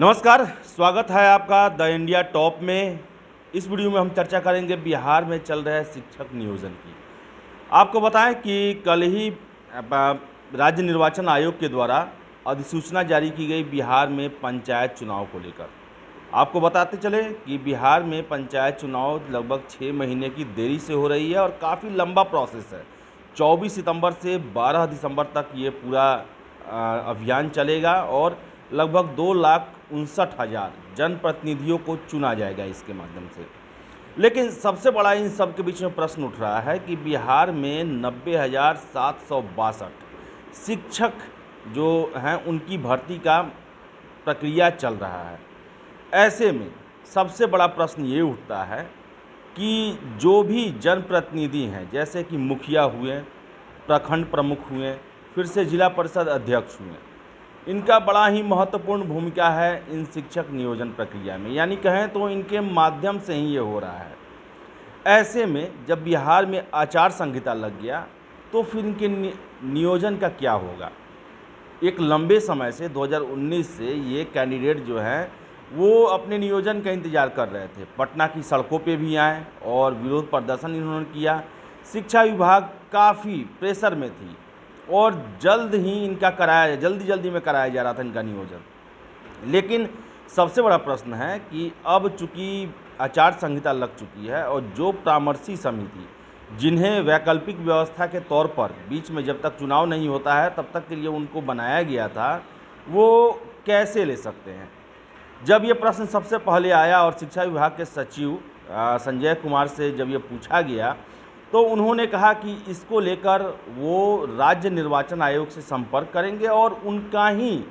नमस्कार, स्वागत है आपका द इंडिया टॉप में। इस वीडियो में हम चर्चा करेंगे बिहार में चल रहे शिक्षक नियोजन की। आपको बताएं कि कल ही राज्य निर्वाचन आयोग के द्वारा अधिसूचना जारी की गई बिहार में पंचायत चुनाव को लेकर। आपको बताते चले कि बिहार में पंचायत चुनाव लगभग 6 महीने की देरी से हो रही है और काफ़ी लंबा प्रोसेस है। 24 सितंबर से 12 दिसंबर तक ये पूरा अभियान चलेगा और लगभग 2,59,000 जनप्रतिनिधियों को चुना जाएगा इसके माध्यम से। लेकिन सबसे बड़ा इन सब के बीच में प्रश्न उठ रहा है कि बिहार में 90,762 शिक्षक जो हैं उनकी भर्ती का प्रक्रिया चल रहा है। ऐसे में सबसे बड़ा प्रश्न ये उठता है कि जो भी जनप्रतिनिधि हैं, जैसे कि मुखिया हुए, प्रखंड प्रमुख हुए, फिर से जिला परिषद अध्यक्ष हुए, इनका बड़ा ही महत्वपूर्ण भूमिका है इन शिक्षक नियोजन प्रक्रिया में, यानी कहें तो इनके माध्यम से ही ये हो रहा है। ऐसे में जब बिहार में आचार संहिता लग गया तो फिर इनके नियोजन का क्या होगा। एक लंबे समय से 2019 से ये कैंडिडेट जो हैं वो अपने नियोजन का इंतज़ार कर रहे थे। पटना की सड़कों पे भी आए और विरोध प्रदर्शन इन्होंने किया। शिक्षा विभाग काफ़ी प्रेशर में थी और जल्दी में कराया जा रहा था इनका नियोजन। लेकिन सबसे बड़ा प्रश्न है कि अब चूँकि आचार संहिता लग चुकी है और जो परामर्शी समिति जिन्हें वैकल्पिक व्यवस्था के तौर पर बीच में जब तक चुनाव नहीं होता है तब तक के लिए उनको बनाया गया था, वो कैसे ले सकते हैं। जब ये प्रश्न सबसे पहले आया और शिक्षा विभाग के सचिव संजय कुमार से जब ये पूछा गया तो उन्होंने कहा कि इसको लेकर वो राज्य निर्वाचन आयोग से संपर्क करेंगे और उनका ही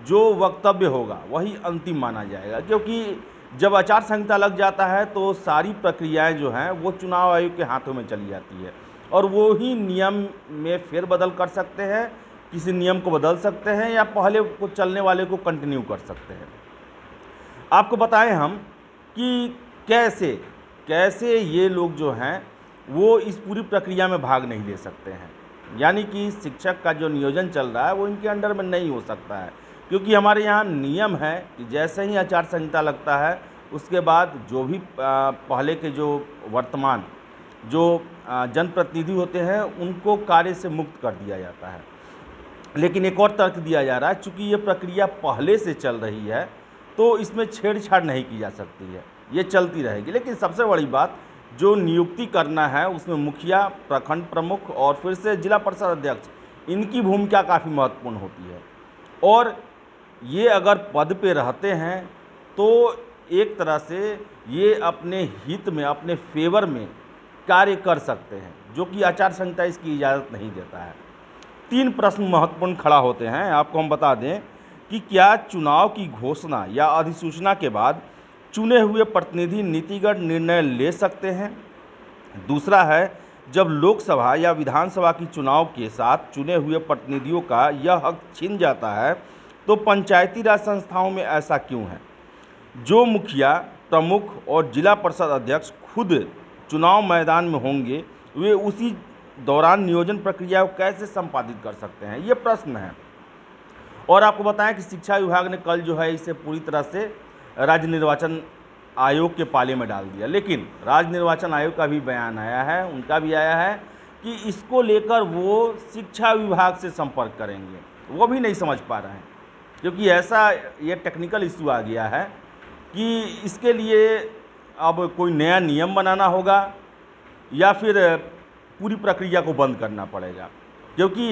जो वक्तव्य होगा वही अंतिम माना जाएगा, क्योंकि जब आचार संहिता लग जाता है तो सारी प्रक्रियाएं जो हैं वो चुनाव आयोग के हाथों में चली जाती है और वो ही नियम में फेरबदल कर सकते हैं, किसी नियम को बदल सकते हैं या पहले को चलने वाले को कंटिन्यू कर सकते हैं। आपको बताएं हम कि कैसे ये लोग जो हैं वो इस पूरी प्रक्रिया में भाग नहीं ले सकते हैं, यानी कि शिक्षक का जो नियोजन चल रहा है वो इनके अंडर में नहीं हो सकता है, क्योंकि हमारे यहाँ नियम है कि जैसे ही आचार संहिता लगता है उसके बाद जो भी पहले के जो वर्तमान जो जनप्रतिनिधि होते हैं उनको कार्य से मुक्त कर दिया जाता है। लेकिन एक और तर्क दिया जा रहा है, चूँकि ये प्रक्रिया पहले से चल रही है तो इसमें छेड़छाड़ नहीं की जा सकती है, ये चलती रहेगी। लेकिन सबसे बड़ी बात, जो नियुक्ति करना है उसमें मुखिया, प्रखंड प्रमुख और फिर से जिला परिषद अध्यक्ष, इनकी भूमिका काफ़ी महत्वपूर्ण होती है और ये अगर पद पे रहते हैं तो एक तरह से ये अपने हित में, अपने फेवर में कार्य कर सकते हैं, जो कि आचार संहिता इसकी इजाज़त नहीं देता है। 3 प्रश्न महत्वपूर्ण खड़ा होते हैं। आपको हम बता दें कि क्या चुनाव की घोषणा या अधिसूचना के बाद चुने हुए प्रतिनिधि नीतिगत निर्णय ले सकते हैं। दूसरा है, जब लोकसभा या विधानसभा की चुनाव के साथ चुने हुए प्रतिनिधियों का यह हक छिन जाता है तो पंचायती राज संस्थाओं में ऐसा क्यों है। जो मुखिया, प्रमुख और जिला परिषद अध्यक्ष खुद चुनाव मैदान में होंगे वे उसी दौरान नियोजन प्रक्रिया को कैसे संपादित कर सकते हैं, ये प्रश्न है। और आपको बताएं कि शिक्षा विभाग ने कल जो है इसे पूरी तरह से राज्य निर्वाचन आयोग के पाले में डाल दिया। लेकिन राज्य निर्वाचन आयोग का भी बयान आया है, उनका भी आया है कि इसको लेकर वो शिक्षा विभाग से संपर्क करेंगे। वो भी नहीं समझ पा रहे हैं, क्योंकि ऐसा ये टेक्निकल इशू आ गया है कि इसके लिए अब कोई नया नियम बनाना होगा या फिर पूरी प्रक्रिया को बंद करना पड़ेगा, क्योंकि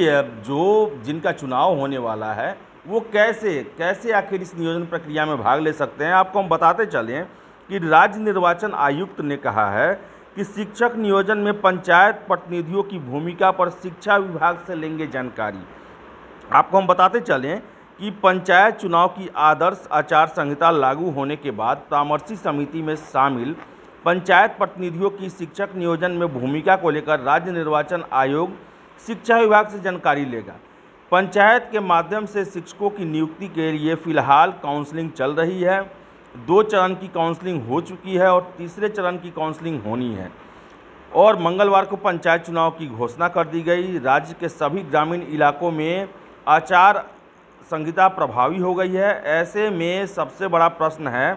जिनका चुनाव होने वाला है वो कैसे आखिर इस नियोजन प्रक्रिया में भाग ले सकते हैं। आपको हम बताते चलें कि राज्य निर्वाचन आयुक्त ने कहा है कि शिक्षक नियोजन में पंचायत प्रतिनिधियों की भूमिका पर शिक्षा विभाग से लेंगे जानकारी। आपको हम बताते चलें कि पंचायत चुनाव की आदर्श आचार संहिता लागू होने के बाद परामर्शी समिति में शामिल पंचायत प्रतिनिधियों की शिक्षक नियोजन में भूमिका को लेकर राज्य निर्वाचन आयोग शिक्षा विभाग से जानकारी लेगा। पंचायत के माध्यम से शिक्षकों की नियुक्ति के लिए फ़िलहाल काउंसलिंग चल रही है। 2 चरण की काउंसलिंग हो चुकी है और तीसरे चरण की काउंसलिंग होनी है और मंगलवार को पंचायत चुनाव की घोषणा कर दी गई। राज्य के सभी ग्रामीण इलाकों में आचार संहिता प्रभावी हो गई है। ऐसे में सबसे बड़ा प्रश्न है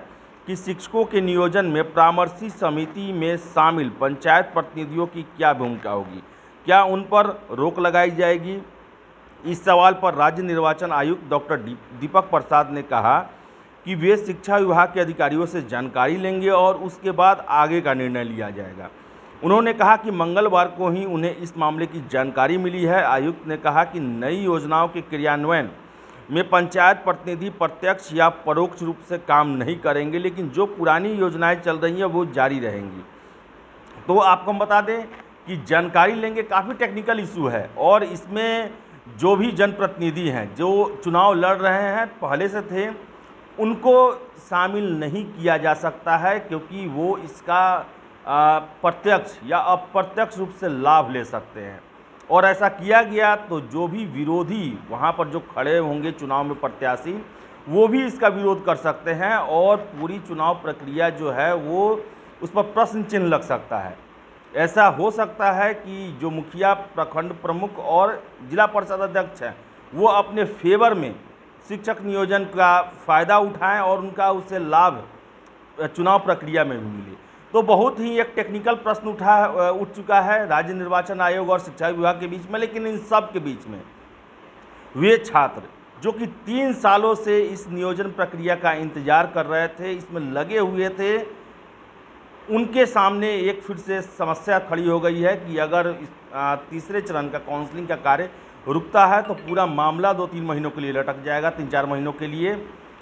कि शिक्षकों के नियोजन में परामर्शी समिति में शामिल पंचायत प्रतिनिधियों की क्या भूमिका होगी, क्या उन पर रोक लगाई जाएगी। इस सवाल पर राज्य निर्वाचन आयुक्त डॉक्टर दीपक प्रसाद ने कहा कि वे शिक्षा विभाग के अधिकारियों से जानकारी लेंगे और उसके बाद आगे का निर्णय लिया जाएगा। उन्होंने कहा कि मंगलवार को ही उन्हें इस मामले की जानकारी मिली है। आयुक्त ने कहा कि नई योजनाओं के क्रियान्वयन में पंचायत प्रतिनिधि प्रत्यक्ष या परोक्ष रूप से काम नहीं करेंगे, लेकिन जो पुरानी योजनाएं चल रही हैं वो जारी रहेंगी। तो आपको हम बता दें कि जानकारी लेंगे काफ़ी टेक्निकल इशू है और इसमें जो भी जनप्रतिनिधि हैं जो चुनाव लड़ रहे हैं पहले से थे, उनको शामिल नहीं किया जा सकता है, क्योंकि वो इसका प्रत्यक्ष या अप्रत्यक्ष रूप से लाभ ले सकते हैं। और ऐसा किया गया तो जो भी विरोधी वहाँ पर जो खड़े होंगे चुनाव में प्रत्याशी, वो भी इसका विरोध कर सकते हैं और पूरी चुनाव प्रक्रिया जो है वो उस पर प्रश्न चिन्ह लग सकता है। ऐसा हो सकता है कि जो मुखिया, प्रखंड प्रमुख और जिला परिषद अध्यक्ष हैं वो अपने फेवर में शिक्षक नियोजन का फ़ायदा उठाएं और उनका उससे लाभ चुनाव प्रक्रिया में भी मिले। तो बहुत ही एक टेक्निकल प्रश्न उठ चुका है राज्य निर्वाचन आयोग और शिक्षा विभाग के बीच में। लेकिन इन सब के बीच में वे छात्र जो कि 3 सालों से इस नियोजन प्रक्रिया का इंतजार कर रहे थे, इसमें लगे हुए थे, उनके सामने एक फिर से समस्या खड़ी हो गई है कि अगर इस तीसरे चरण का काउंसलिंग का कार्य रुकता है तो पूरा मामला 2-3 महीनों के लिए लटक जाएगा, 3-4 महीनों के लिए,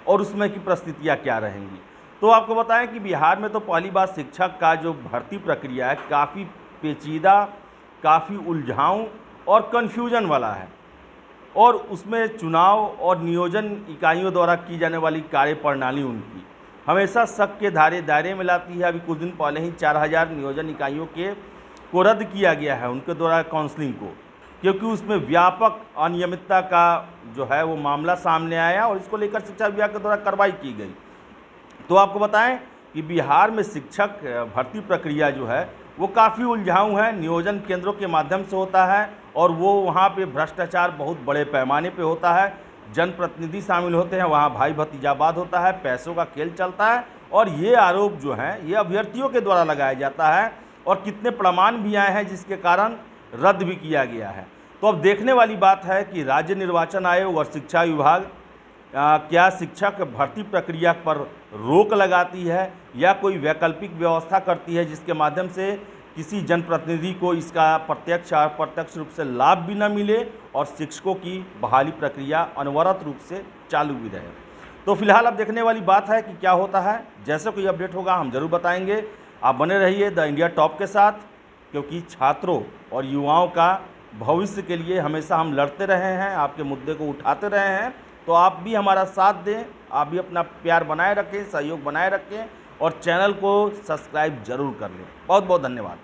और उसमें की परिस्थितियाँ क्या रहेंगी। तो आपको बताएं कि बिहार में तो पहली बार शिक्षक का जो भर्ती प्रक्रिया है काफ़ी पेचीदा, काफ़ी उलझाऊ और कन्फ्यूजन वाला है, और उसमें चुनाव और नियोजन इकाइयों द्वारा की जाने वाली कार्यप्रणाली उनकी हमेशा शक के दायरे में लाती है। अभी कुछ दिन पहले ही 4000 नियोजन इकाइयों को रद्द किया गया है उनके द्वारा काउंसलिंग को, क्योंकि उसमें व्यापक अनियमितता का जो है वो मामला सामने आया और इसको लेकर शिक्षा विभाग के द्वारा कार्रवाई की गई। तो आपको बताएं कि बिहार में शिक्षक भर्ती प्रक्रिया जो है वो काफ़ी उलझाऊ है। नियोजन केंद्रों के माध्यम से होता है और वो वहाँ पे भ्रष्टाचार बहुत बड़े पैमाने पे होता है, जनप्रतिनिधि शामिल होते हैं, वहाँ भाई भतीजावाद होता है, पैसों का खेल चलता है, और ये आरोप जो हैं ये अभ्यर्थियों के द्वारा लगाया जाता है और कितने प्रमाण भी आए हैं जिसके कारण रद्द भी किया गया है। तो अब देखने वाली बात है कि राज्य निर्वाचन आयोग और शिक्षा विभाग क्या शिक्षक भर्ती प्रक्रिया पर रोक लगाती है या कोई वैकल्पिक व्यवस्था करती है जिसके माध्यम से किसी जनप्रतिनिधि को इसका प्रत्यक्ष और अप्रत्यक्ष रूप से लाभ भी न मिले और शिक्षकों की बहाली प्रक्रिया अनवरत रूप से चालू भी रहे। तो फिलहाल अब देखने वाली बात है कि क्या होता है। जैसे कोई अपडेट होगा हम जरूर बताएंगे। आप बने रहिए द इंडिया टॉप के साथ, क्योंकि छात्रों और युवाओं का भविष्य के लिए हमेशा हम लड़ते रहे हैं, आपके मुद्दे को उठाते रहे हैं। तो आप भी हमारा साथ दें, आप भी अपना प्यार बनाए रखें, सहयोग बनाए रखें और चैनल को सब्सक्राइब जरूर कर लें। बहुत बहुत धन्यवाद।